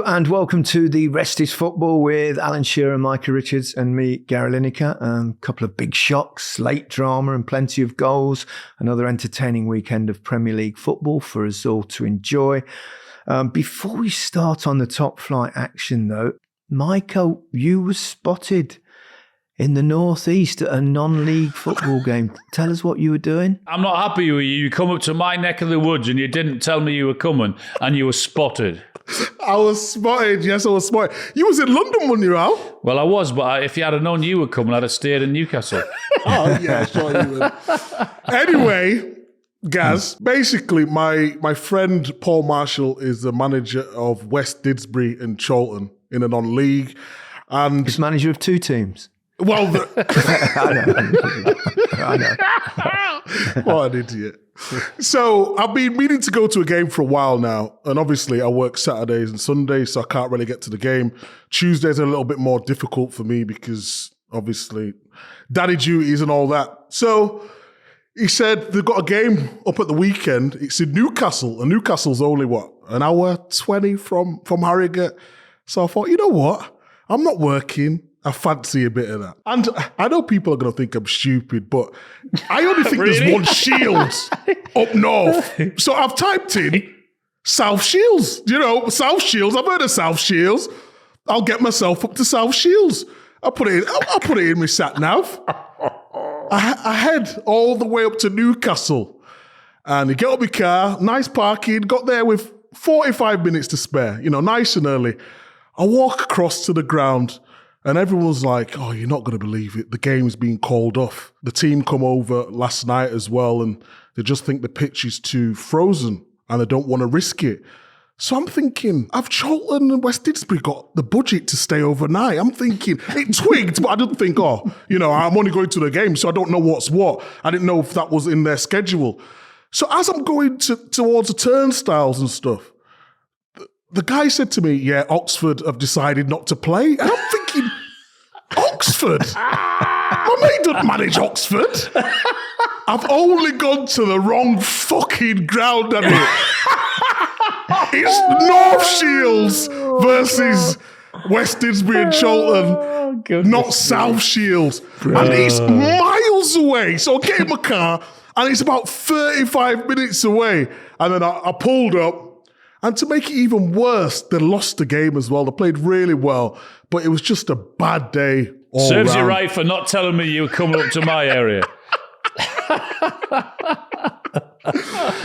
and welcome to the Rest is Football with Alan Shearer, Micah Richards and me, Gary Lineker. A couple of big shocks, late drama and plenty of goals. Another entertaining weekend of Premier League football for us all to enjoy. Before we start on the top flight action though, Micah, you were spotted in the northeast at a non-league football game. Tell us what you were doing. I'm not happy with you. You come up to my neck of the woods and you didn't tell me you were coming and you were spotted. I was spotted. Yes, I was spotted. You was in London, weren't you, Al? Well, I was, but if you had known you were coming, I'd have stayed in Newcastle. Oh, yeah, sure you would. Anyway, Gaz, basically my friend Paul Marshall is the manager of West Didsbury and Chorlton in a non-league. And he's manager of two teams. Well, I know. What an idiot. So I've been meaning to go to a game for a while now. And obviously I work Saturdays and Sundays, so I can't really get to the game. Tuesdays are a little bit more difficult for me because obviously daddy duties and all that. So he said they've got a game up at the weekend. It's in Newcastle. And Newcastle's only, an hour 20 from Harrogate. So I thought, you know what? I'm not working. I fancy a bit of that. And I know people are going to think I'm stupid, but I only think Really? there's one Shields up north. So I've typed in South Shields. South Shields. I've heard of South Shields. I'll get myself up to South Shields. I'll put it in my sat nav. I head all the way up to Newcastle. And I get up my car, nice parking, got there with 45 minutes to spare, nice and early. I walk across to the ground. And everyone's like, oh, you're not going to believe it. The game's been called off. The team come over last night as well, and they just think the pitch is too frozen and they don't want to risk it. So I'm thinking, have Chorlton and West Didsbury got the budget to stay overnight? I'm thinking, it twigged, but I didn't think, I'm only going to the game, so I don't know what's what. I didn't know if that was in their schedule. So as I'm going towards the turnstiles and stuff, the guy said to me, yeah, Oxford have decided not to play. And I'm thinking, Oxford? My mate doesn't manage Oxford. I've only gone to the wrong fucking ground, haven't it? It's North Shields versus West Didsbury and Chorlton, not South Shields. And it's miles away. So I get in my car and it's about 35 minutes away. And then I pulled up. And to make it even worse, they lost the game as well. They played really well, but it was just a bad day all Serves round. you right for not telling me you were coming up to my area.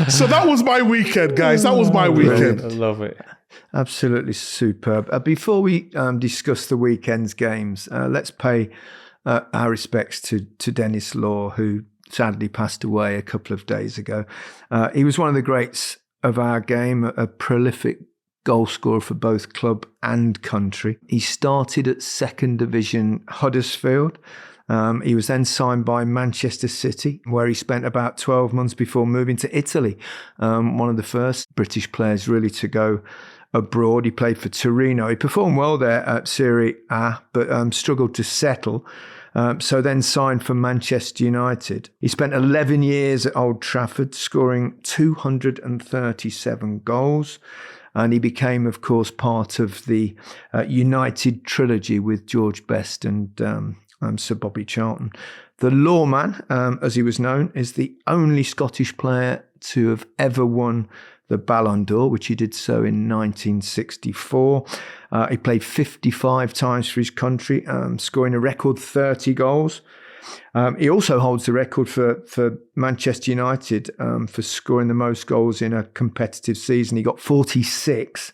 So that was my weekend, guys. That was my weekend. I love it. Absolutely superb. Before we discuss the weekend's games, let's pay our respects to Denis Law, who sadly passed away a couple of days ago. He was one of the greats of our game, a prolific goal scorer for both club and country. He started at second division Huddersfield. He was then signed by Manchester City, where he spent about 12 months before moving to Italy. One of the first British players really to go abroad. He played for Torino. He performed well there at Serie A, but struggled to settle. So then signed for Manchester United. He spent 11 years at Old Trafford, scoring 237 goals. And he became, of course, part of the United trilogy with George Best and Sir Bobby Charlton. The Lawman, as he was known, is the only Scottish player to have ever won the Ballon d'Or, which he did so in 1964. He played 55 times for his country, scoring a record 30 goals. He also holds the record for Manchester United for scoring the most goals in a competitive season. He got 46.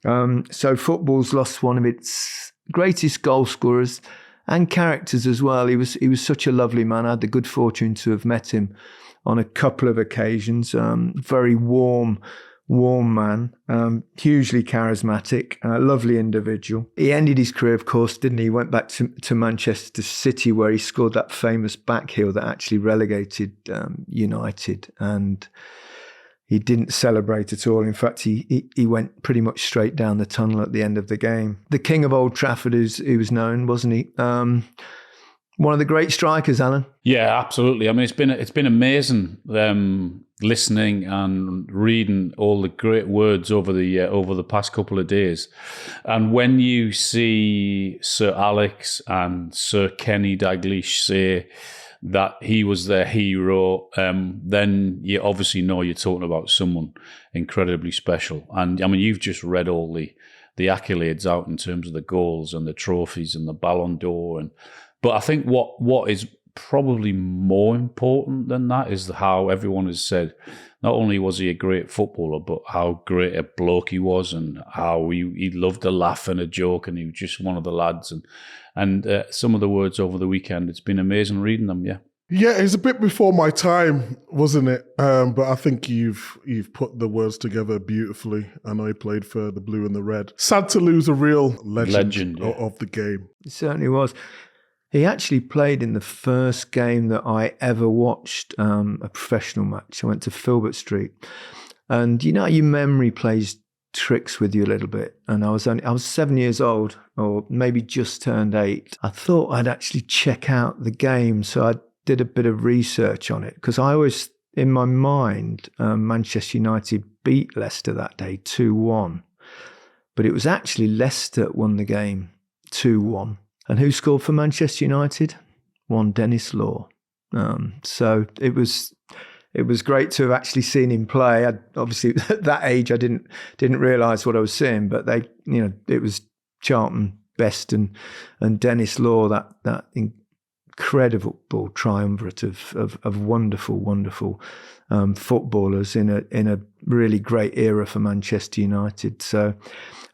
So football's lost one of its greatest goal scorers and characters as well. He was such a lovely man. I had the good fortune to have met him on a couple of occasions. Very warm man, hugely charismatic, lovely individual. He ended his career, of course, didn't he? He went back to Manchester City, where he scored that famous back heel that actually relegated United, and he didn't celebrate at all. In fact, he went pretty much straight down the tunnel at the end of the game. The King of Old Trafford, he was known, wasn't he? One of the great strikers, Alan. Yeah, absolutely. I mean, it's been amazing listening and reading all the great words over the past couple of days. And when you see Sir Alex and Sir Kenny Dalglish say that he was their hero, then you obviously know you're talking about someone incredibly special. And I mean, you've just read all the accolades out in terms of the goals and the trophies and the Ballon d'Or. But I think what is probably more important than that is how everyone has said, not only was he a great footballer, but how great a bloke he was, and how he loved a laugh and a joke, and he was just one of the lads. And some of the words over the weekend, it's been amazing reading them, yeah. Yeah, it's a bit before my time, wasn't it? But I think you've put the words together beautifully. I know he played for the blue and the red. Sad to lose a real legend yeah. of the game. It certainly was. He actually played in the first game that I ever watched, a professional match. I went to Filbert Street. And you know, your memory plays tricks with you a little bit. And I was 7 years old, or maybe just turned 8. I thought I'd actually check out the game. So I did a bit of research on it, because I always, in my mind, Manchester United beat Leicester that day 2-1. But it was actually Leicester won the game 2-1. And who scored for Manchester United? One Denis Law. So it was great to have actually seen him play. Obviously, at that age, I didn't realise what I was seeing, but it was Charlton Best and Denis Law, that incredible triumvirate of wonderful footballers in a really great era for Manchester United. So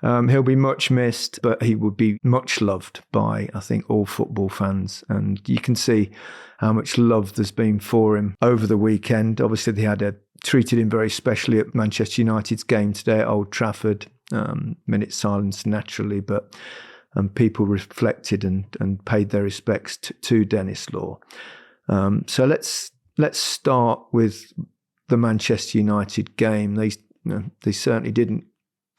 he'll be much missed, but he will be much loved by, I think, all football fans. And you can see how much love there's been for him over the weekend. Obviously, they treated him very specially at Manchester United's game today at Old Trafford. Minute silence naturally, but people reflected and paid their respects to Denis Law. So let's start with the Manchester United game. They certainly didn't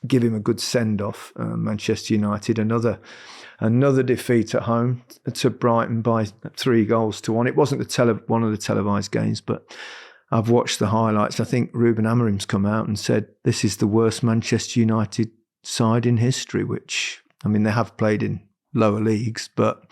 give him a good send-off. Manchester United, another defeat at home to Brighton by 3-1. It wasn't one of the televised games, but I've watched the highlights. I think Ruben Amorim's come out and said this is the worst Manchester United side in history, which, I mean, they have played in lower leagues, but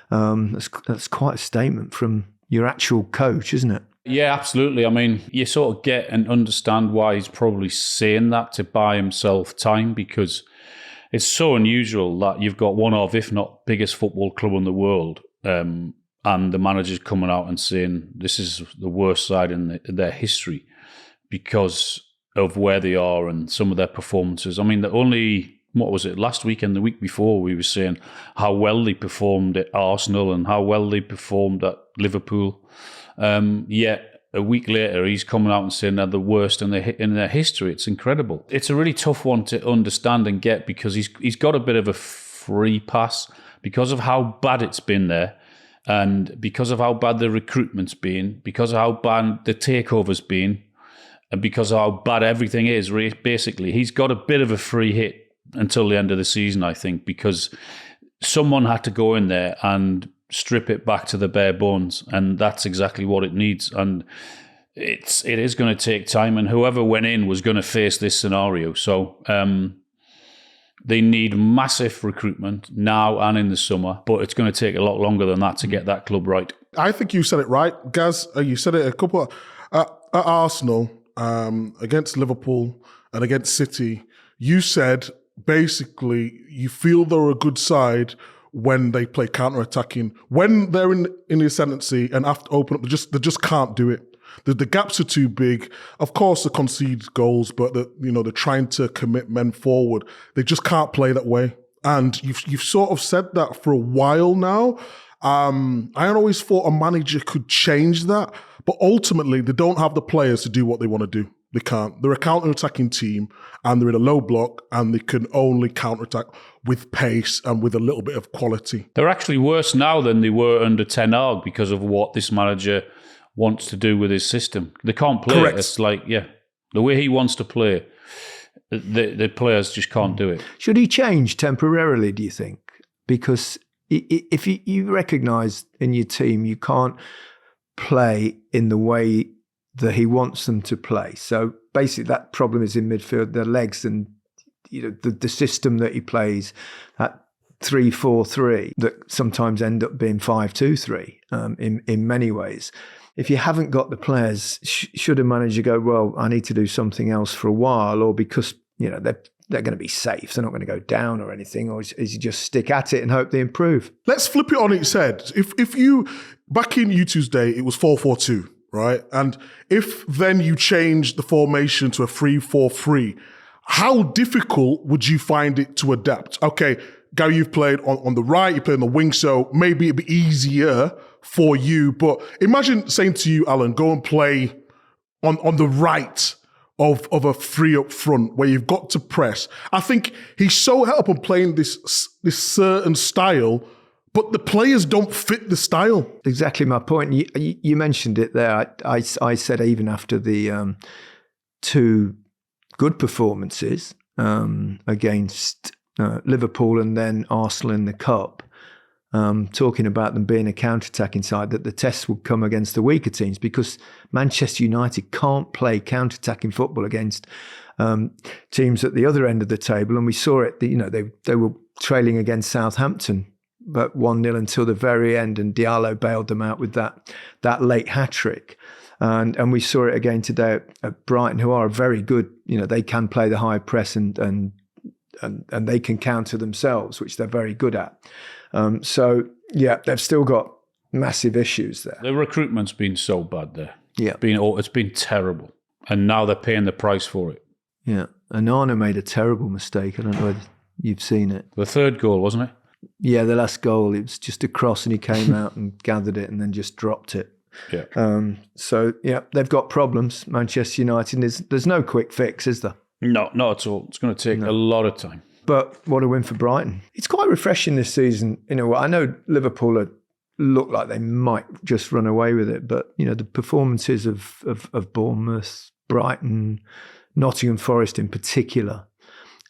that's quite a statement from your actual coach, isn't it? Yeah, absolutely. I mean, you sort of get and understand why he's probably saying that, to buy himself time, because it's so unusual that you've got one of, if not biggest football club in the world, and the manager's coming out and saying this is the worst side in their history because of where they are and some of their performances. I mean, what was it, last week and the week before, we were saying how well they performed at Arsenal and how well they performed at Liverpool. Yet a week later, he's coming out and saying they're the worst in their history. It's incredible. It's a really tough one to understand and get, because he's got a bit of a free pass because of how bad it's been there, and because of how bad the recruitment's been, because of how bad the takeover's been, and because of how bad everything is. Basically, he's got a bit of a free hit until the end of the season, I think, because someone had to go in there and strip it back to the bare bones, and that's exactly what it needs. And it is going to take time, and whoever went in was going to face this scenario. So they need massive recruitment now and in the summer, but it's going to take a lot longer than that to get that club right. I think you said it right, Gaz. You said it a couple at Arsenal, against Liverpool and against City. You said basically you feel they're a good side when they play counter-attacking. When they're in the ascendancy and have to open up, they just can't do it. The gaps are too big. Of course, they concede goals, but they're trying to commit men forward. They just can't play that way. And you've sort of said that for a while now. I always thought a manager could change that, but ultimately they don't have the players to do what they want to do. They can't. They're a counter-attacking team, and they're in a low block, and they can only counter-attack with pace and with a little bit of quality. They're actually worse now than they were under Ten Hag because of what this manager wants to do with his system. They can't play. Correct. It's like, the way he wants to play, the players just can't do it. Should he change temporarily, do you think? Because if you recognise in your team you can't play in the way that he wants them to play. So basically that problem is in midfield, their legs, and the system that he plays, that 3-4-3 that sometimes end up being 5-2-3 in many ways. If you haven't got the players, should a manager go, well, I need to do something else for a while, or because they're going to be safe, they're not going to go down or anything, or is you just stick at it and hope they improve? Let's flip it on its head. If you, back in U2's day, it was 4-4-2, right? And if then you change the formation to a 3-4-3, how difficult would you find it to adapt? Okay, Gary, you've played on the right, you play on the wing, so maybe it'd be easier for you. But imagine saying to you, Alan, go and play on the right of a three up front where you've got to press. I think he's so held up on playing this certain style, but the players don't fit the style. Exactly my point. You mentioned it there. I said even after the two good performances against Liverpool and then Arsenal in the Cup, talking about them being a counter-attacking side, that the test would come against the weaker teams, because Manchester United can't play counter-attacking football against teams at the other end of the table. And we saw it, they were trailing against Southampton, but 1-0 until the very end, and Diallo bailed them out with that late hat-trick. And we saw it again today at Brighton, who are very good. They can play the high press and they can counter themselves, which they're very good at. So, yeah, they've still got massive issues there. The recruitment's been so bad there. Yeah. It's been terrible. And now they're paying the price for it. Yeah. Onana made a terrible mistake. I don't know whether you've seen it. The third goal, wasn't it? Yeah, the last goal. It was just a cross and he came out and gathered it and then just dropped it. Yeah. So, yeah, they've got problems, Manchester United. There's no quick fix, is there? No, not at all. It's going to take a lot of time. But what a win for Brighton. It's quite refreshing this season. I know Liverpool look like they might just run away with it, but, the performances of Bournemouth, Brighton, Nottingham Forest in particular.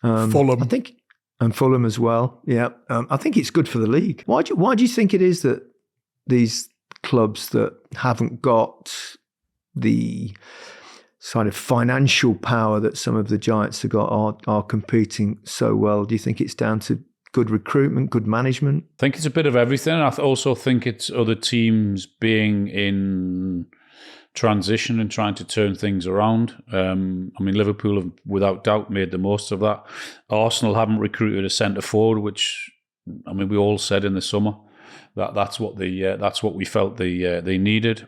Fulham. I think, and Fulham as well. Yeah. I think it's good for the league. Why do you think it is that these clubs that haven't got the sort of financial power that some of the giants have got are competing so well? Do you think it's down to good recruitment, good management? I think it's a bit of everything. I also think it's other teams being in transition and trying to turn things around. Liverpool have without doubt made the most of that. Arsenal haven't recruited a centre forward, which we all said in the summer that's what we felt they needed.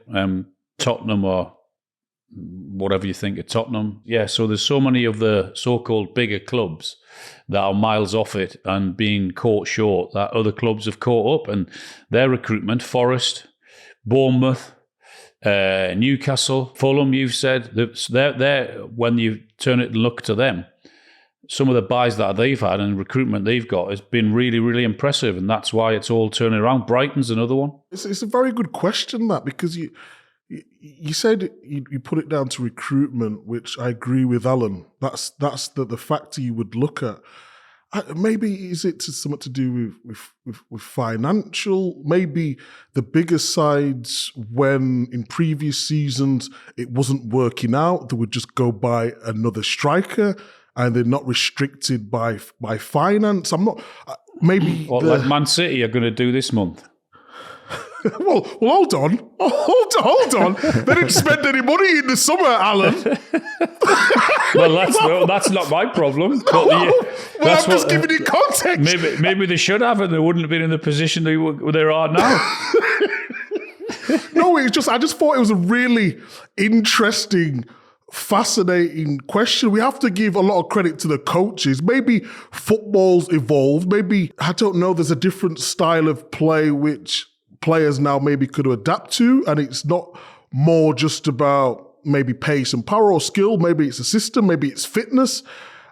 Tottenham are whatever you think of Tottenham. Yeah, so there's so many of the so-called bigger clubs that are miles off it and being caught short that other clubs have caught up, and their recruitment, Forest, Bournemouth, Newcastle, Fulham, you've said, they're when you turn it and look to them, some of the buys that they've had and recruitment they've got has been really, really impressive, and that's why it's all turning around. Brighton's another one. It's a very good question, that, because you said you put it down to recruitment, which I agree with Alan. That's the factor you would look at. Maybe is it something to do with financial? Maybe the bigger sides, when in previous seasons it wasn't working out, they would just go buy another striker, and they're not restricted by finance. I'm not. Maybe like Man City are going to do this month. Well, hold on. Hold on. They didn't spend any money in the summer, Alan. Well, that's not my problem. I'm just giving you context. Maybe they should have, and they wouldn't have been in the position they are now. No, I just thought it was a really interesting, fascinating question. We have to give a lot of credit to the coaches. Maybe football's evolved. Maybe, I don't know, there's a different style of play which players now maybe could adapt to, and it's not more just about maybe pace and power or skill. Maybe it's a system, maybe it's fitness.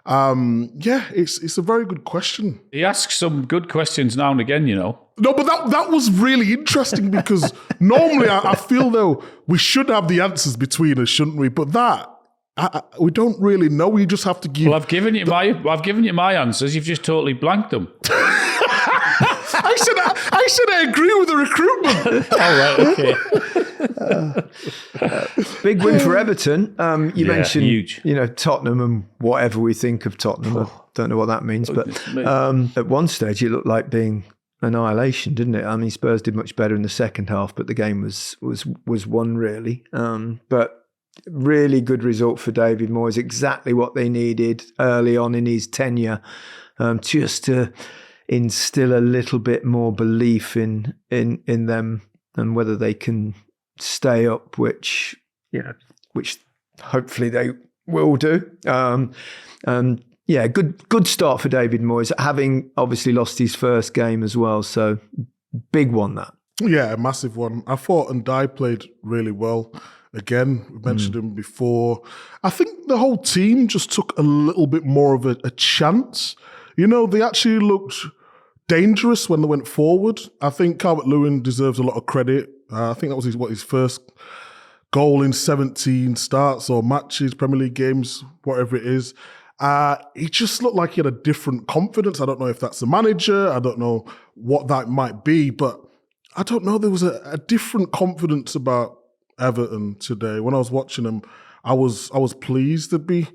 It's a very good question. He asks some good questions now and again, No, but that was really interesting, because normally I feel though we should have the answers between us, shouldn't we? But we don't really know. We just have to give. Well, I've given you my answers. You've just totally blanked them. I I said I agree with the recruitment. All right, okay. Big win for Everton. You mentioned, huge. Tottenham and whatever we think of Tottenham. I don't know what that means, but at one stage it looked like being annihilation, didn't it? I mean, Spurs did much better in the second half, but the game was won really. But really good result for David Moyes. Exactly what they needed early on in his tenure, just to instill a little bit more belief in them and whether they can stay up, which hopefully they will do. Good start for David Moyes, having obviously lost his first game as well. So big one that. Yeah, a massive one. I thought Ndai played really well. Again, we mentioned him before. I think the whole team just took a little bit more of a chance. They actually looked dangerous when they went forward. I think Calvert-Lewin deserves a lot of credit. I think that was his first goal in 17 starts or matches, Premier League games, whatever it is. He just looked like he had a different confidence. I don't know if that's the manager. I don't know what that might be, but I don't know. There was a different confidence about Everton today. When I was watching them, I was pleased to be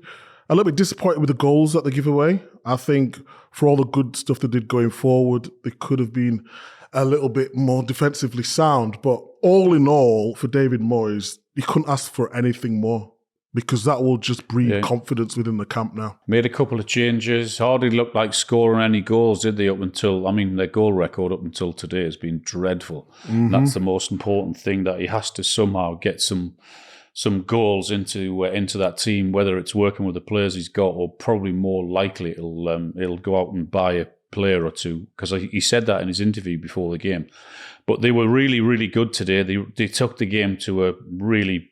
a little bit disappointed with the goals that they give away. I think for all the good stuff they did going forward, they could have been a little bit more defensively sound. But all in all, for David Moyes, he couldn't ask for anything more, because that will just breed confidence within the camp now. Made a couple of changes. Hardly looked like scoring any goals, did they, their goal record up until today has been dreadful. Mm-hmm. That's the most important thing, that he has to somehow get some goals into that team, whether it's working with the players he's got, or probably more likely it'll go out and buy a player or two, because he said that in his interview before the game. But they were really, really good today. They took the game to a really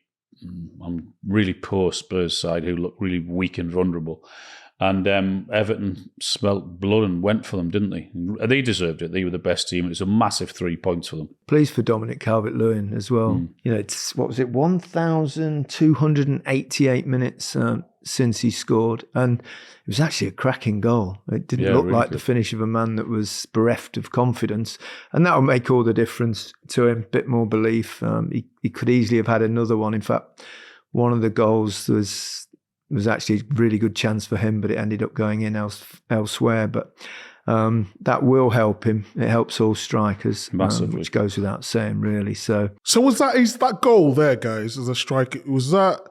poor Spurs side who looked really weak and vulnerable. And Everton smelt blood and went for them, didn't they? They deserved it. They were the best team. It was a massive 3 points for them. Pleased for Dominic Calvert-Lewin as well. It's 1,288 minutes since he scored. And it was actually a cracking goal. It didn't look really like good. The finish of a man that was bereft of confidence. And that will make all the difference to him. A bit more belief. He could easily have had another one. In fact, one of the goals was actually a really good chance for him, but it ended up going in elsewhere. But that will help him. It helps all strikers, massively, which goes without saying, really. So was that goal there, guys, as a striker? Was that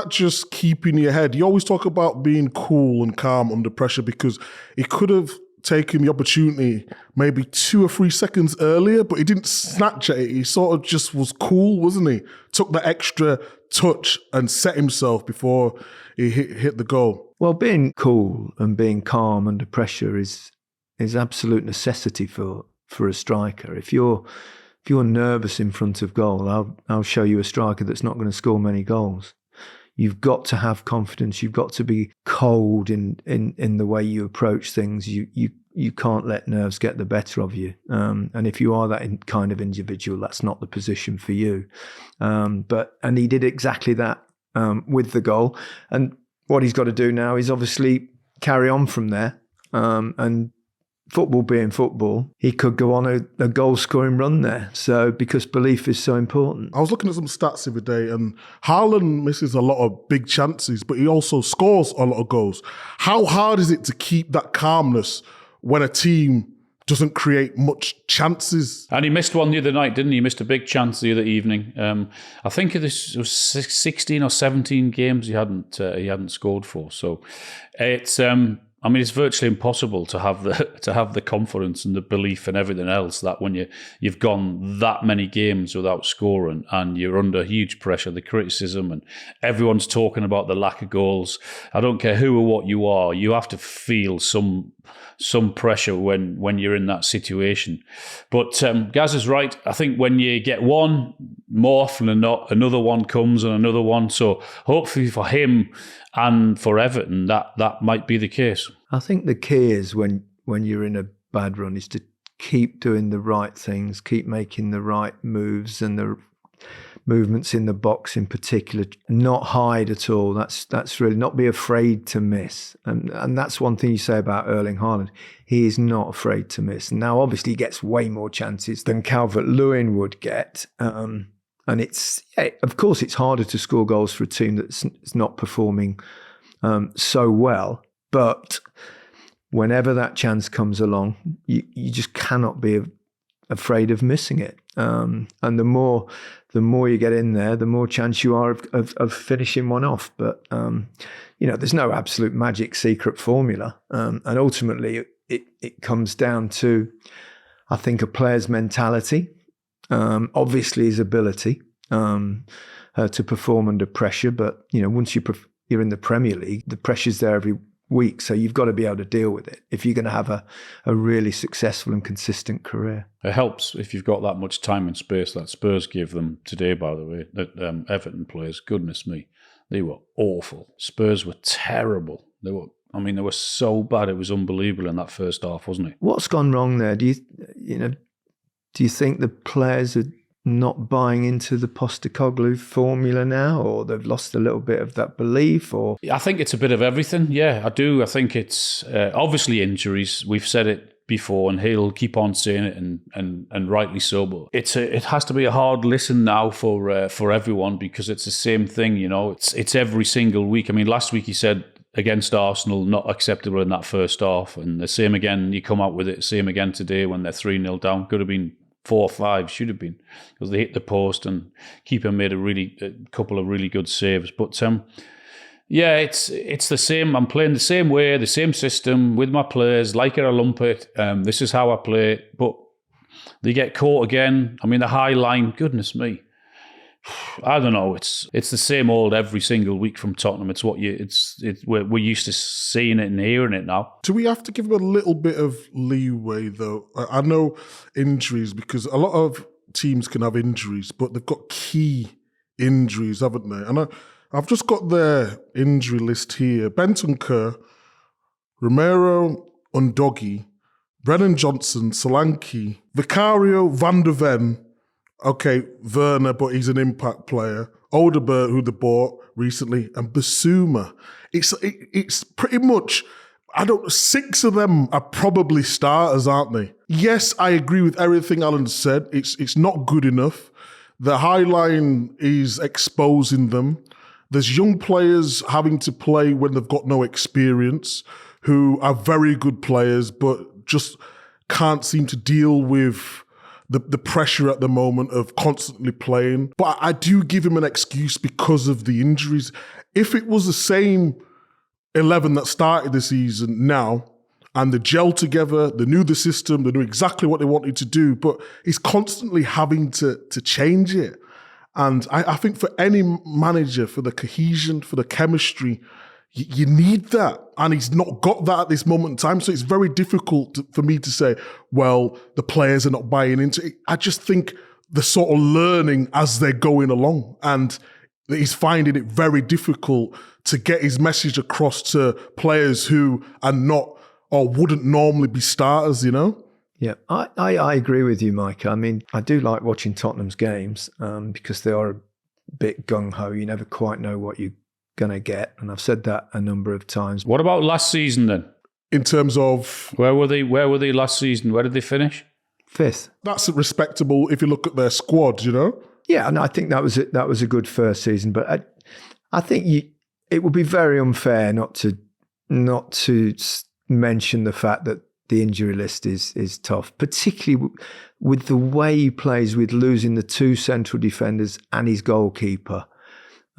just keeping your head? You always talk about being cool and calm under pressure, because he could have taken the opportunity maybe 2 or 3 seconds earlier, but he didn't snatch at it. He sort of just was cool, wasn't he? Took the extra touch and set himself before he hit the goal. Well, being cool and being calm under pressure is absolute necessity for a striker. If you're nervous in front of goal, I'll show you a striker that's not going to score many goals. You've got to have confidence. You've got to be cold in the way you approach things. You can't let nerves get the better of you. And if you are that kind of individual, that's not the position for you. And he did exactly that with the goal. And what he's got to do now is obviously carry on from there. And football being football, he could go on a goal-scoring run there. So, because belief is so important. I was looking at some stats the other day, and Haaland misses a lot of big chances, but he also scores a lot of goals. How hard is it to keep that calmness when a team doesn't create much chances? And he missed one the other night, didn't he? He missed a big chance the other evening. I think it was 16 or 17 games he hadn't scored for. So it's it's virtually impossible to have the confidence and the belief and everything else that when you've gone that many games without scoring and you're under huge pressure, the criticism, and everyone's talking about the lack of goals. I don't care who or what you are, you have to feel some pressure when you're in that situation. But Gaz is right. I think when you get one, more often than not, another one comes and another one. So hopefully for him and for Everton, that might be the case. I think the key is when you're in a bad run is to keep doing the right things, keep making the right moves and movements in the box in particular, not hide at all. That's really not be afraid to miss. And that's one thing you say about Erling Haaland. He is not afraid to miss. Now, obviously, he gets way more chances than Calvert-Lewin would get. And of course, it's harder to score goals for a team that's not performing so well. But whenever that chance comes along, you just cannot be afraid of missing it. And the more you get in there, the more chance you are of finishing one off. But there's no absolute magic secret formula. And ultimately, it comes down to, I think, a player's mentality, obviously his ability to perform under pressure. But once you're in the Premier League, the pressure's there every week, so you've got to be able to deal with it if you're going to have a really successful and consistent career. It helps if you've got that much time and space that Spurs gave them today, by the way, that Everton players, goodness me, they were awful. Spurs were terrible. They were so bad, it was unbelievable in that first half, wasn't it? What's gone wrong there? Do you think the players are not buying into the Postecoglou formula now, or they've lost a little bit of that belief? Or I think it's a bit of everything. Yeah, I do. I think it's obviously injuries. We've said it before, and he'll keep on saying it, and rightly so. But it has to be a hard listen now for everyone, because it's the same thing. It's every single week. I mean, last week he said against Arsenal, not acceptable in that first half, and the same again. You come out with it. Same again today when they're 3-0 down. Could have been 4 or 5, should have been, because they hit the post and keeper made a couple of really good saves. But it's the same. I'm playing the same way, the same system with my players, like it or lump it. This is how I play. But they get caught again. I mean, the high line, goodness me. I don't know. It's the same old every single week from Tottenham. It's we're used to seeing it and hearing it now. Do we have to give them a little bit of leeway though? I know injuries, because a lot of teams can have injuries, but they've got key injuries, haven't they? And I've just got their injury list here: Bentancur, Romero, Undogi, Brennan Johnson, Solanke, Vicario, Van der Ven. Okay, Werner, but he's an impact player. Odegaard, who they bought recently, and Basuma. It's pretty much, 6 of them are probably starters, aren't they? Yes, I agree with everything Alan said. It's not good enough. The high line is exposing them. There's young players having to play when they've got no experience, who are very good players, but just can't seem to deal with the pressure at the moment of constantly playing. But I do give him an excuse because of the injuries. If it was the same 11 that started the season now, and they gelled together, they knew the system, they knew exactly what they wanted to do, but he's constantly having to change it. And I think for any manager, for the cohesion, for the chemistry, you need that. And he's not got that at this moment in time. So it's very difficult for me to say, well, the players are not buying into it. I just think they're sort of learning as they're going along. And he's finding it very difficult to get his message across to players who are not or wouldn't normally be starters, Yeah, I agree with you, Micah. I mean, I do like watching Tottenham's games because they are a bit gung-ho. You never quite know what you're going to get. And I've said that a number of times. What about last season then? In terms of... Where were they last season? Where did they finish? 5th. That's respectable if you look at their squad, Yeah, and I think that was a good first season. But I think it would be very unfair not to mention the fact that the injury list is tough, particularly with the way he plays, with losing the 2 central defenders and his goalkeeper.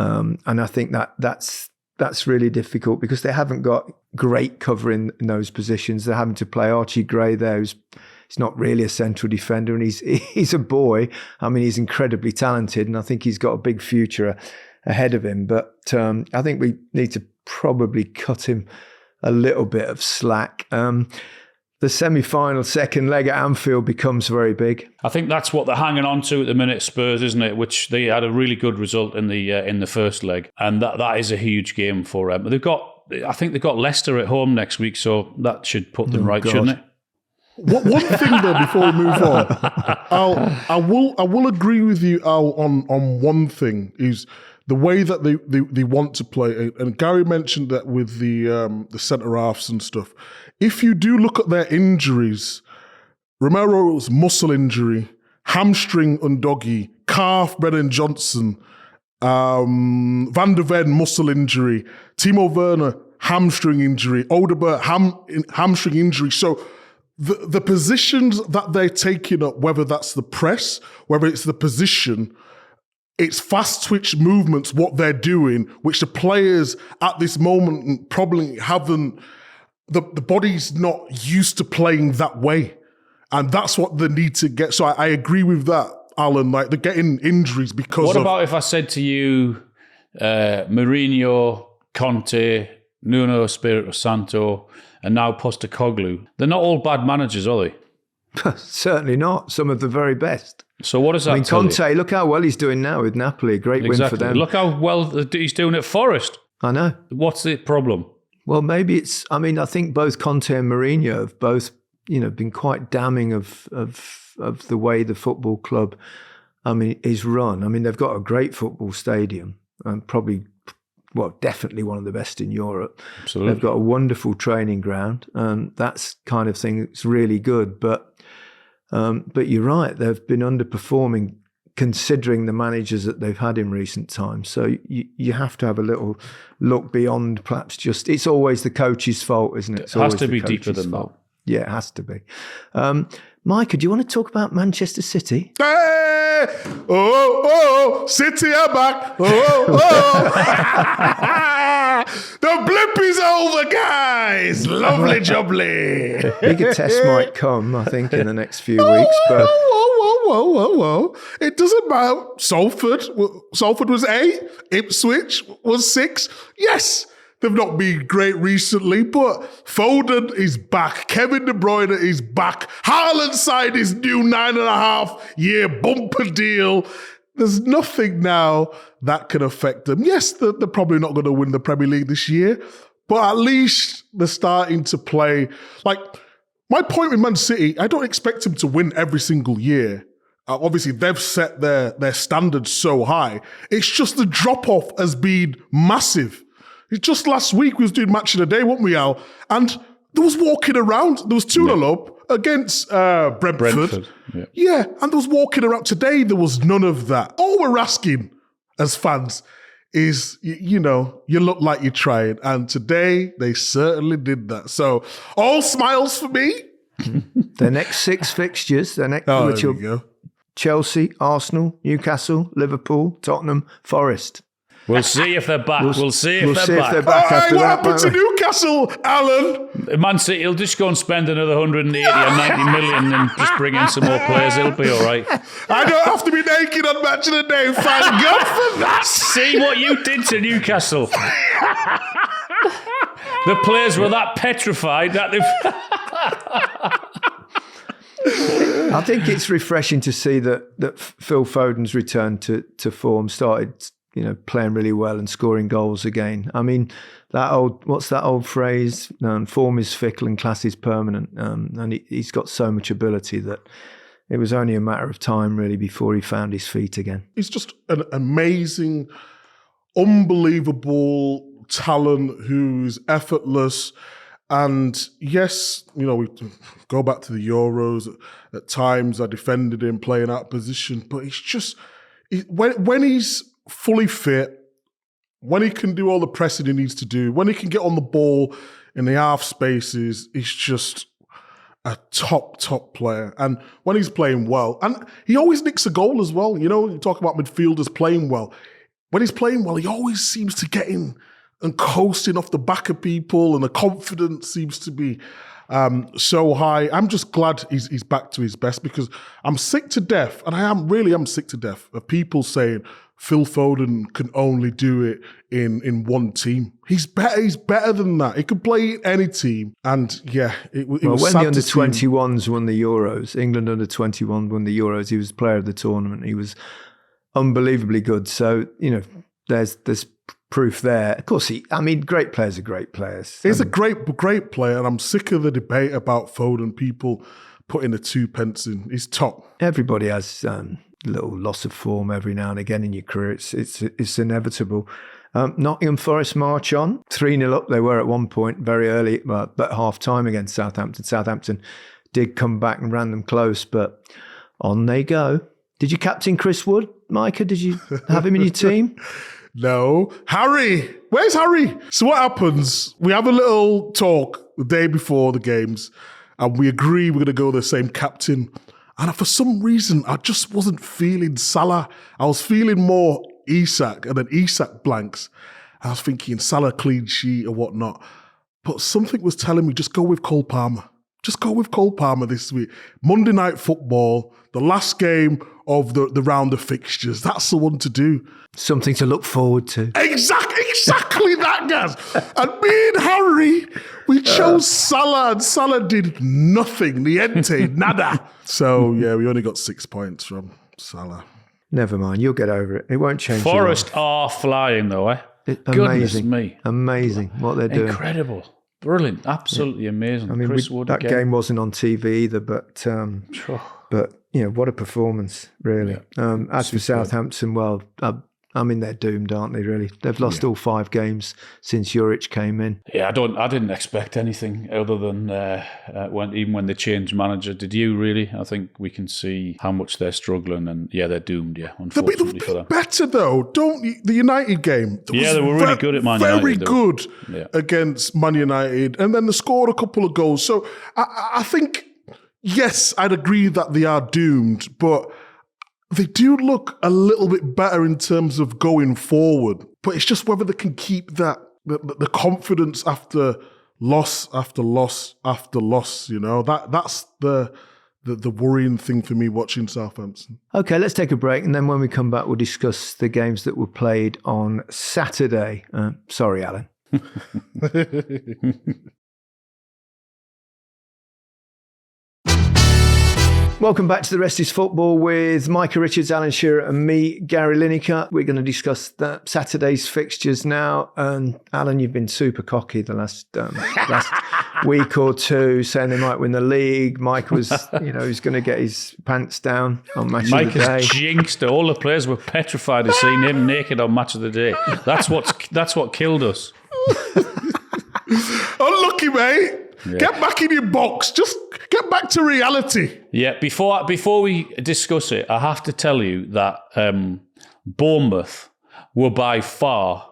And I think that's really difficult because they haven't got great cover in those positions. They're having to play Archie Gray there, he's not really a central defender, and he's a boy. I mean, he's incredibly talented, and I think he's got a big future ahead of him. But I think we need to probably cut him a little bit of slack. The semi-final second leg at Anfield becomes very big. I think that's what they're hanging on to at the minute, Spurs, isn't it? Which they had a really good result in the first leg, and that is a huge game for them. I think they've got Leicester at home next week, so that should put them right, God. shouldn't it? One thing though, before we move on, I will agree with you, Al, on one thing is the way that they want to play. And Gary mentioned that with the centre halves and stuff. If you do look at their injuries, Romero's muscle injury, hamstring Undogi, calf Brennan Johnson, Van der Ven muscle injury, Timo Werner hamstring injury, Odegaard hamstring injury. So the positions that they're taking up, whether that's the press, whether it's the position, it's fast twitch movements, what they're doing, which the players at this moment probably haven't, the body's not used to playing that way. And that's what they need to get. So I agree with that, Alan. Like, they're getting injuries because What about if I said to you, Mourinho, Conte, Nuno Espirito Santo, and now Postecoglou? They're not all bad managers, are they? Certainly not. Some of the very best. So what does that tell Conte, you? look how well he's doing now with Napoli. Great win for them. Look how well he's doing at Forest. I know. What's the problem? Well, maybe it's, I think both Conte and Mourinho have both, been quite damning of the way the football club, is run. They've got a great football stadium, and definitely one of the best in Europe. Absolutely. They've got a wonderful training ground, and that's kind of thing that's really good. But you're right, they've been underperforming considering the managers that they've had in recent times. So you have to have a little look beyond perhaps just, it's always the coach's fault, isn't it? It has to be deeper than that. Yeah, it has to be. Micah, do you want to talk about Manchester City? Hey! Oh, City are back. Oh. The blip is over, guys. Lovely jubbly. Bigger test might come, I think, in the next few weeks. But Whoa. It doesn't matter. Salford was 8. Ipswich was 6. Yes. They've not been great recently, but Foden is back. Kevin De Bruyne is back. Haaland signed his new 9.5-year bumper deal. There's nothing now that can affect them. Yes, they're probably not going to win the Premier League this year, but at least they're starting to play. Like, my point with Man City, I don't expect them to win every single year. Obviously, they've set their standards so high. It's just the drop-off has been massive. Just last week, we was doing Match of the Day, weren't we, Al? And there was walking around. There was 2-0 up against Brentford. Yeah, and there was walking around. Today, there was none of that. All we're asking as fans is, you look like you're trying. And today, they certainly did that. So, all smiles for me. The next 6 fixtures, there we go. Chelsea, Arsenal, Newcastle, Liverpool, Tottenham, Forest. We'll see if they're back. We'll see if they're back. What happened to Newcastle, Alan? Man City will just go and spend another 180 or 90 million and just bring in some more players. It'll be all right. I don't have to be naked on Match of the Day. Thank God for that. See what you did to Newcastle. The players were that petrified that they've... I think it's refreshing to see that Phil Foden's return to form started, playing really well and scoring goals again. What's that old phrase? Form is fickle and class is permanent. And he's got so much ability that it was only a matter of time, really, before he found his feet again. He's just an amazing, unbelievable talent who's effortless. And yes, we go back to the Euros. At times, I defended him playing out of position, but it's just when he's fully fit, when he can do all the pressing he needs to do, when he can get on the ball in the half spaces, he's just a top player. And when he's playing well, and he always nicks a goal as well. You talk about midfielders playing well. When he's playing well, he always seems to get in and coasting off the back of people, and the confidence seems to be so high. I'm just glad he's back to his best, because I'm sick to death, and I am sick to death of people saying Phil Foden can only do it in one team. He's better than that. He could play in any team. And yeah, it was when sad the under-21s won the Euros, England under-21 won the Euros, he was player of the tournament. He was unbelievably good. So, there's proof there. Of course, great players are great players. He's a great player, and I'm sick of the debate about Foden. People putting the 2 pence in. He's top. Everybody has a little loss of form every now and again in your career. It's inevitable. Nottingham Forest march on. 3-0 up they were at one point, very early, but half-time against Southampton. Southampton did come back and ran them close, but on they go. Did you captain Chris Wood, Micah? Did you have him in your team? No. Harry! Where's Harry? So what happens? We have a little talk the day before the games, and we agree we're going to go the same captain. And for some reason, I just wasn't feeling Salah. I was feeling more Isak, and then Isak blanks. I was thinking Salah clean sheet or whatnot. But something was telling me, just go with Cole Palmer. Just go with Cole Palmer this week. Monday Night Football, the last game of the round of fixtures. That's the one to do. Something to look forward to. Exactly that, Gaz. And me and Harry, we chose Salah, and Salah did nothing. Niente, nada. So, yeah, we only got 6 points from Salah. Never mind, you'll get over it. It won't change. Forest are flying, though, eh? Goodness me. Amazing what they're doing. Incredible. Brilliant. Absolutely amazing. I mean, Chris Wood that again. game wasn't on TV either, but what a performance, really. As for Southampton, well, I mean, they're doomed, aren't they, really? They've lost all 5 games since Juric came in. Yeah, I didn't expect anything other than even when they changed manager. Did you really? I think we can see how much they're struggling, and they're doomed, unfortunately for them. Better, though, don't you? The United game. They were really good at Man United. Very good against Man United, and then they scored a couple of goals. So I think, yes, I'd agree that they are doomed, but they do look a little bit better in terms of going forward. But it's just whether they can keep that the confidence after loss after loss after loss. That's the worrying thing for me watching Southampton. Okay, let's take a break, and then when we come back, we'll discuss the games that were played on Saturday. Sorry, Alan. Welcome back to The Rest is Football with Micah Richards, Alan Shearer and me, Gary Lineker. We're going to discuss Saturday's fixtures now. And Alan, you've been super cocky the last week or two, saying they might win the league. Mike was, he's going to get his pants down on Match of the Day. Mike has jinxed it. All the players were petrified of seeing him naked on Match of the Day. That's what killed us. Unlucky, mate. Yeah. Get back in your box. Just get back to reality. Yeah, before we discuss it, I have to tell you that Bournemouth were by far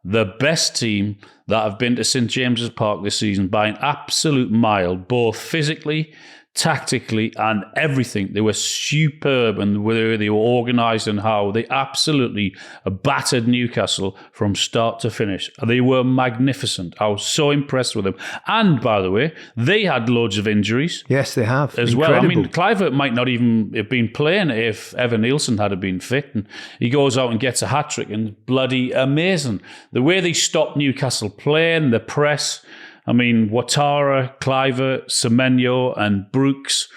the best team that have been to St James's Park this season by an absolute mile, both physically, tactically, and everything. They were superb, and whether they were organised and how they absolutely battered Newcastle from start to finish. They were magnificent. I was so impressed with them. And by the way, they had loads of injuries. Yes, they have. As Incredible. well. I mean, Kluivert might not even have been playing if Evan Nielsen had been fit, and he goes out and gets a hat-trick, and bloody amazing. The way they stopped Newcastle playing, the press. I mean, Ouattara, Kluivert, Semenyo and Brooks.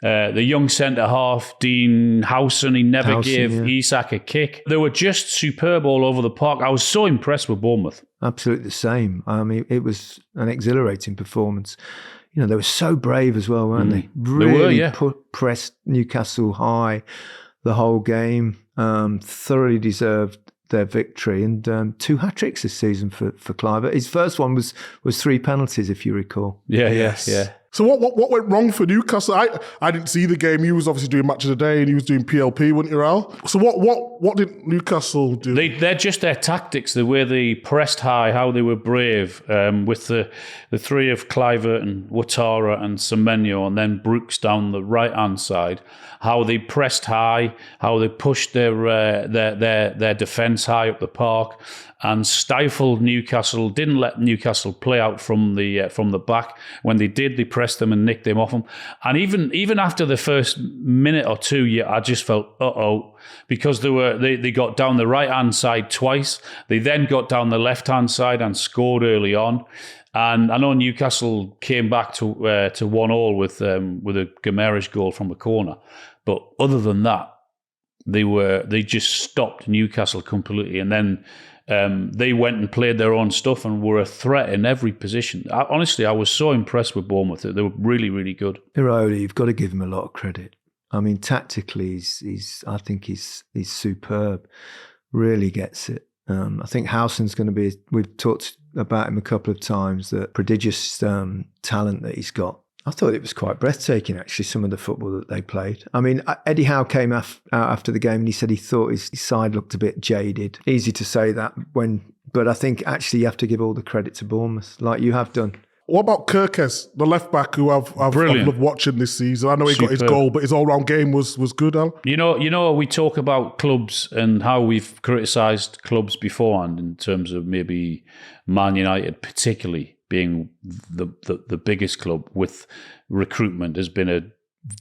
The young centre-half, Dean Howson, he never gave Isak a kick. They were just superb all over the park. I was so impressed with Bournemouth. Absolutely the same. I mean, it was an exhilarating performance. They were so brave as well, weren't they? Really pressed Newcastle high the whole game. Thoroughly deserved their victory, and 2 hat-tricks this season for Kluivert. His first one was 3 penalties, if you recall. Yeah. So what went wrong for Newcastle? I didn't see the game. He was obviously doing Match of the Day, and he was doing PLP, wasn't you, Al? So what did Newcastle do? They're just their tactics, the way they pressed high, how they were brave, with the 3 of Kluivert and Ouattara and Semenyo, and then Brooks down the right-hand side, how they pressed high, how they pushed their defence high up the park, and stifled Newcastle, didn't let Newcastle play out from the back. When they did, they pressed them and nicked them off them. And even after the first minute or two, I just felt, because they got down the right-hand side twice. They then got down the left-hand side and scored early on. And I know Newcastle came back to 1-1 with a Guimaraes goal from the corner. But other than that, they just stopped Newcastle completely. And then They went and played their own stuff and were a threat in every position. Honestly, I was so impressed with Bournemouth. They were really, really good. Iraola, you've got to give him a lot of credit. I mean, tactically, I think he's superb. Really gets it. I think Howson's going to be. We've talked about him a couple of times. The prodigious talent that he's got. I thought it was quite breathtaking, actually, some of the football that they played. I mean, Eddie Howe came out after the game and he said he thought his side looked a bit jaded. Easy to say that but I think actually you have to give all the credit to Bournemouth, like you have done. What about Kirkes, the left back who I've loved watching this season? I know he got his goal, but his all-round game was good, Al. You know, we talk about clubs and how we've criticised clubs beforehand in terms of maybe Man United particularly being the biggest club with recruitment has been a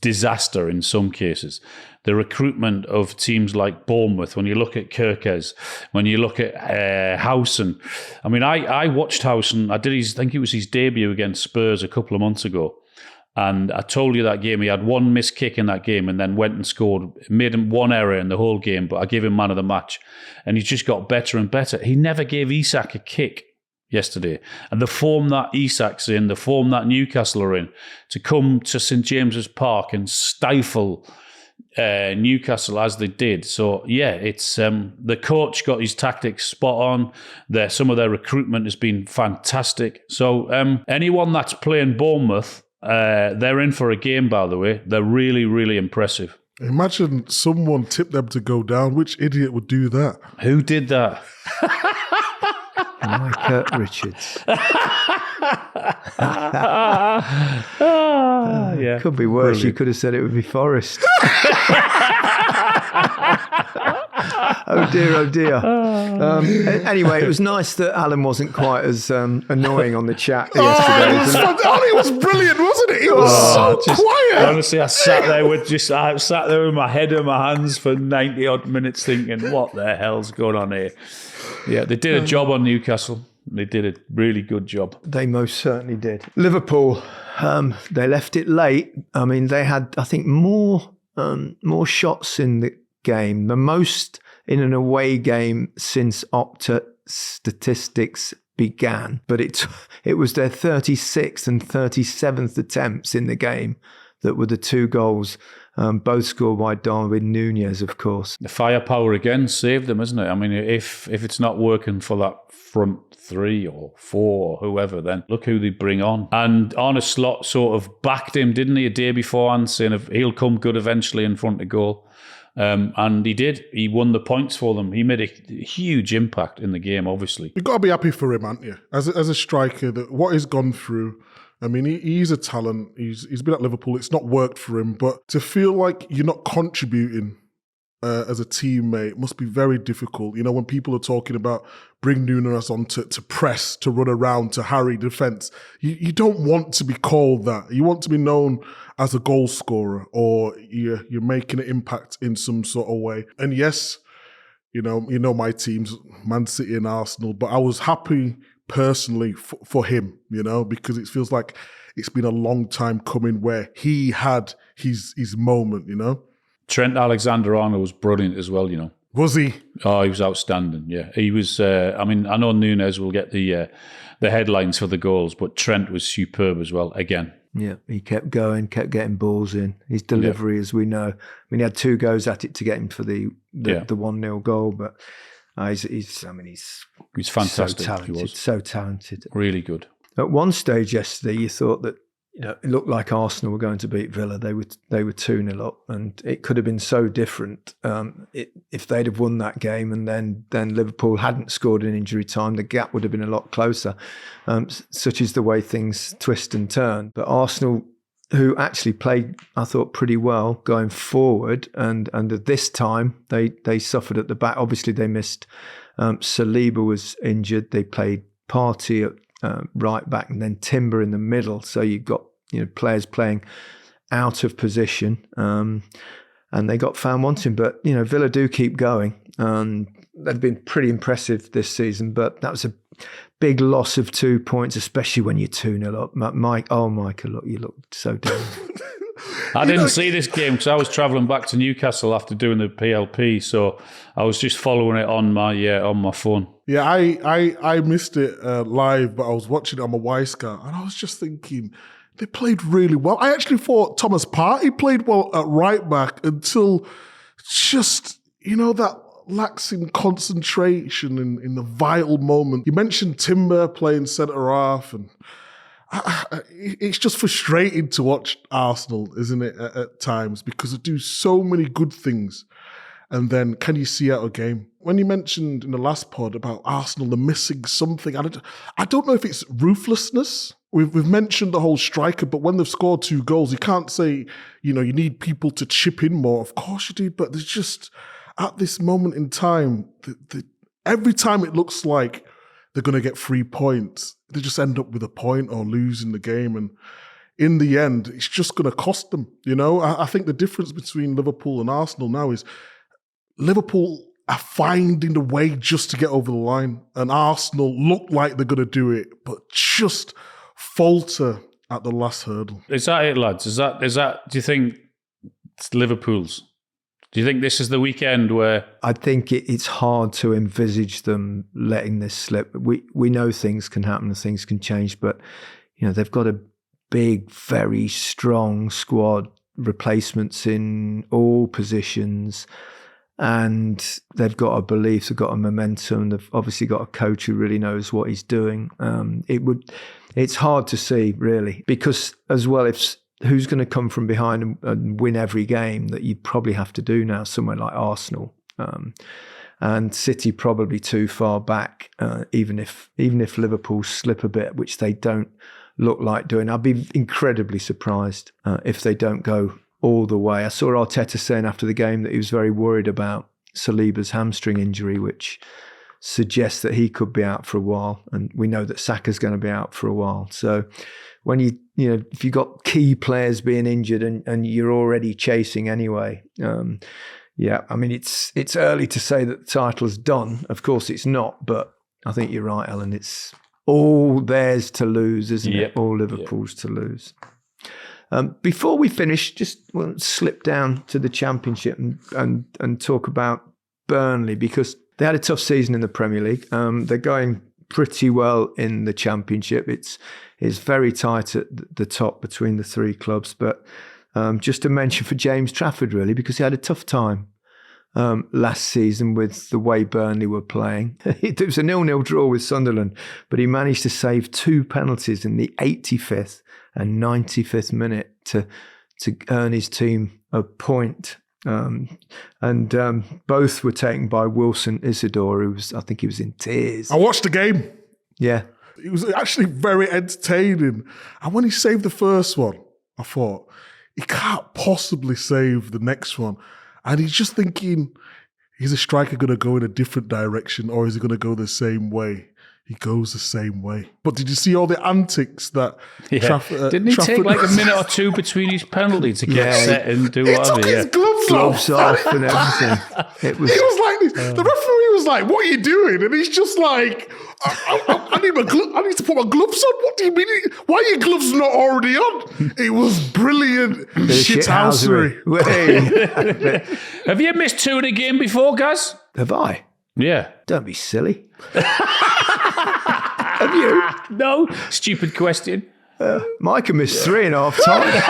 disaster in some cases. The recruitment of teams like Bournemouth, when you look at Kirkes, when you look at Howson. I mean, I watched Howson. I think it was his debut against Spurs a couple of months ago. And I told you that game, he had one missed kick in that game and then went and scored, made him one error in the whole game, but I gave him man of the match. And he just got better and better. He never gave Isak a kick yesterday. And the form that Isak's in, the form that Newcastle are in, to come to St James's Park and stifle Newcastle as they did. So, yeah, it's the coach got his tactics spot on. Some of their recruitment has been fantastic. So anyone that's playing Bournemouth, they're in for a game, by the way. They're really, really impressive. Imagine someone tipped them to go down. Which idiot would do that? Who did that? Micah Richards. Yeah. Could be worse. Brilliant. You could have said it would be Forrest. Oh dear. Anyway, it was nice that Alan wasn't quite as annoying on the chat yesterday. It was brilliant, wasn't it? It was so quiet. Honestly, I sat there with my head in my hands for 90 odd minutes thinking, what the hell's going on here? Yeah, they did a job on Newcastle. They did a really good job. They most certainly did. Liverpool, they left it late. I mean, they had, I think, more shots in the game, the most in an away game since Opta statistics began. But it was their 36th and 37th attempts in the game that were the two goals, both scored by Darwin Núñez, of course. The firepower again saved them, isn't it? I mean, if it's not working for that front three or four or whoever, then look who they bring on. And Arne Slot sort of backed him, didn't he, a day beforehand, saying he'll come good eventually in front of goal. And he did. He won the points for them. He made a huge impact in the game, obviously. You've got to be happy for him, haven't you? As a striker, that what he's gone through. I mean, he's a talent. He's been at Liverpool. It's not worked for him. But to feel like you're not contributing as a teammate must be very difficult. You know, when people are talking about bring Núñez on to press, to run around, to harry defence, you don't want to be called that. You want to be known as a goal scorer, or you're making an impact in some sort of way. And yes, you know my teams, Man City and Arsenal, but I was happy personally for him, because it feels like it's been a long time coming where he had his moment, Trent Alexander-Arnold was brilliant as well, Was he? Oh, he was outstanding, yeah. He was, I know Núñez will get the headlines for the goals, but Trent was superb as well, again. Yeah, he kept going, kept getting balls in. His delivery, as we know. I mean, he had two goes at it to get him for the 1-0 goal, but he's fantastic. So talented. Really good. At one stage yesterday, you thought that it looked like Arsenal were going to beat Villa. They were 2-0 up, and it could have been so different if they'd have won that game, and then Liverpool hadn't scored in injury time. The gap would have been a lot closer. Such is the way things twist and turn. But Arsenal, who actually played, I thought, pretty well going forward, and at this time they suffered at the back. Obviously, they missed. Saliba was injured. They played Partey at right back, and then Timber in the middle. So you've got players playing out of position, and they got found wanting. But Villa do keep going, and they've been pretty impressive this season. But that was a big loss of 2 points, especially when you're 2-0 up. Micah, look, you look so down. I didn't see this game because I was travelling back to Newcastle after doing the PLP, so I was just following it on my phone. Yeah, I missed it live, but I was watching it on my Wisecar, and I was just thinking, they played really well. I actually thought Thomas Partey played well at right back until just, that laxing concentration in the vital moment. You mentioned Timber playing centre half, and it's just frustrating to watch Arsenal, isn't it, at times, because they do so many good things. And then can you see out a game? When you mentioned in the last pod about Arsenal, they're missing something. I don't know if it's ruthlessness. We've mentioned the whole striker, but when they've scored 2 goals, you can't say, you need people to chip in more. Of course you do, but there's just, at this moment in time, every time it looks like they're going to get 3 points, they just end up with a point or losing the game. And in the end, it's just going to cost them. I think the difference between Liverpool and Arsenal now is Liverpool are finding a way just to get over the line, and Arsenal look like they're going to do it, but just falter at the last hurdle. Is that it, lads? Is that? Do you think it's Liverpool's? Do you think this is the weekend where... I think it's hard to envisage them letting this slip. We know things can happen and things can change, but they've got a big, very strong squad, replacements in all positions. And they've got a belief, they've got a momentum. They've obviously got a coach who really knows what he's doing. It's hard to see, really, because as well, if who's going to come from behind and win every game that you probably have to do now, somewhere like Arsenal, and City probably too far back. Even if Liverpool slip a bit, which they don't look like doing, I'd be incredibly surprised if they don't go all the way. I saw Arteta saying after the game that he was very worried about Saliba's hamstring injury, which suggests that he could be out for a while. And we know that Saka's going to be out for a while. So when if you've got key players being injured and you're already chasing anyway, it's early to say that the title's done. Of course it's not, but I think you're right, Alan. It's all theirs to lose, isn't it? All Liverpool's to lose. Before we finish, we'll slip down to the Championship and talk about Burnley, because they had a tough season in the Premier League. They're going pretty well in the Championship. It's very tight at the top between the 3 clubs. But just a mention for James Trafford, really, because he had a tough time last season with the way Burnley were playing. It was a 0-0 draw with Sunderland, but he managed to save 2 penalties in the 85th and 95th minute to earn his team a point. And both were taken by Wilson Isidore, I think he was in tears. I watched the game. Yeah. It was actually very entertaining. And when he saved the first one, I thought, he can't possibly save the next one. And he's just thinking, is a striker going to go in a different direction, or is he going to go the same way? He goes the same way. But did you see all the antics that Trafford... Didn't he take like a minute or 2 between each penalty to get set and do whatever? He took his gloves off and everything. He was like this. The referee was like, what are you doing? And he's just like, I need to put my gloves on. What do you mean? Why are your gloves not already on? It was brilliant shithousery. Have you missed 2 in a game before, Gaz? Have I? Yeah. Don't be silly. Have you? No. Stupid question. Micah missed 3.5 times.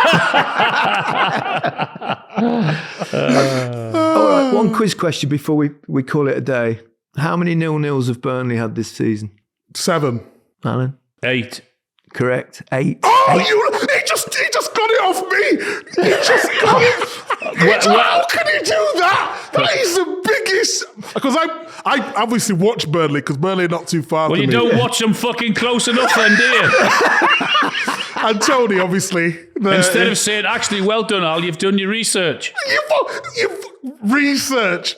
All right, one quiz question before we call it a day. How many 0-0s have Burnley had this season? 7. Alan? 8. Correct. 8. Oh, he just got it off me. He just got it. How can he do that? That is the biggest. Because I obviously watch Burnley, because Burnley are not too far from me. Well, you don't watch them fucking close enough then, do you? And Tony, obviously. Instead of saying, actually, well done, Al, you've done your research. You've research.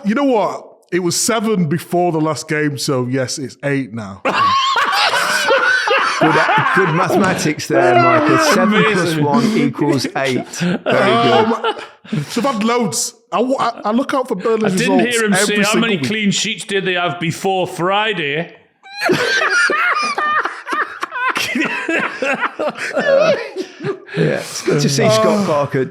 You know what? It was 7 before the last game, so yes, it's 8 now. Good mathematics there, Micah. 7 plus 1 equals 8. Very good. So I've had loads. I look out for Burnley's results. I didn't hear him say how many week. clean sheets did they have before Friday. Yeah, it's good to see Scott Parker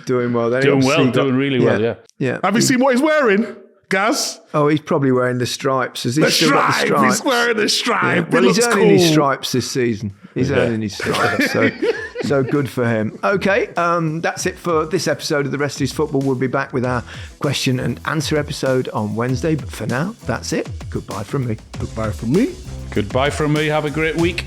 doing well. Doing really well, yeah. Have you seen what he's wearing? Gaz? Oh, he's probably wearing the stripes. Has he The still got the stripe. stripes? He's wearing the Yeah. stripe. Well, He he's looks earning his cool. stripes this season. He's earning his stripes. So good for him. Okay, that's it for this episode of The Rest is Football. We'll be back with our question and answer episode on Wednesday. But for now, that's it. Goodbye from me. Goodbye from me. Goodbye from me. Have a great week.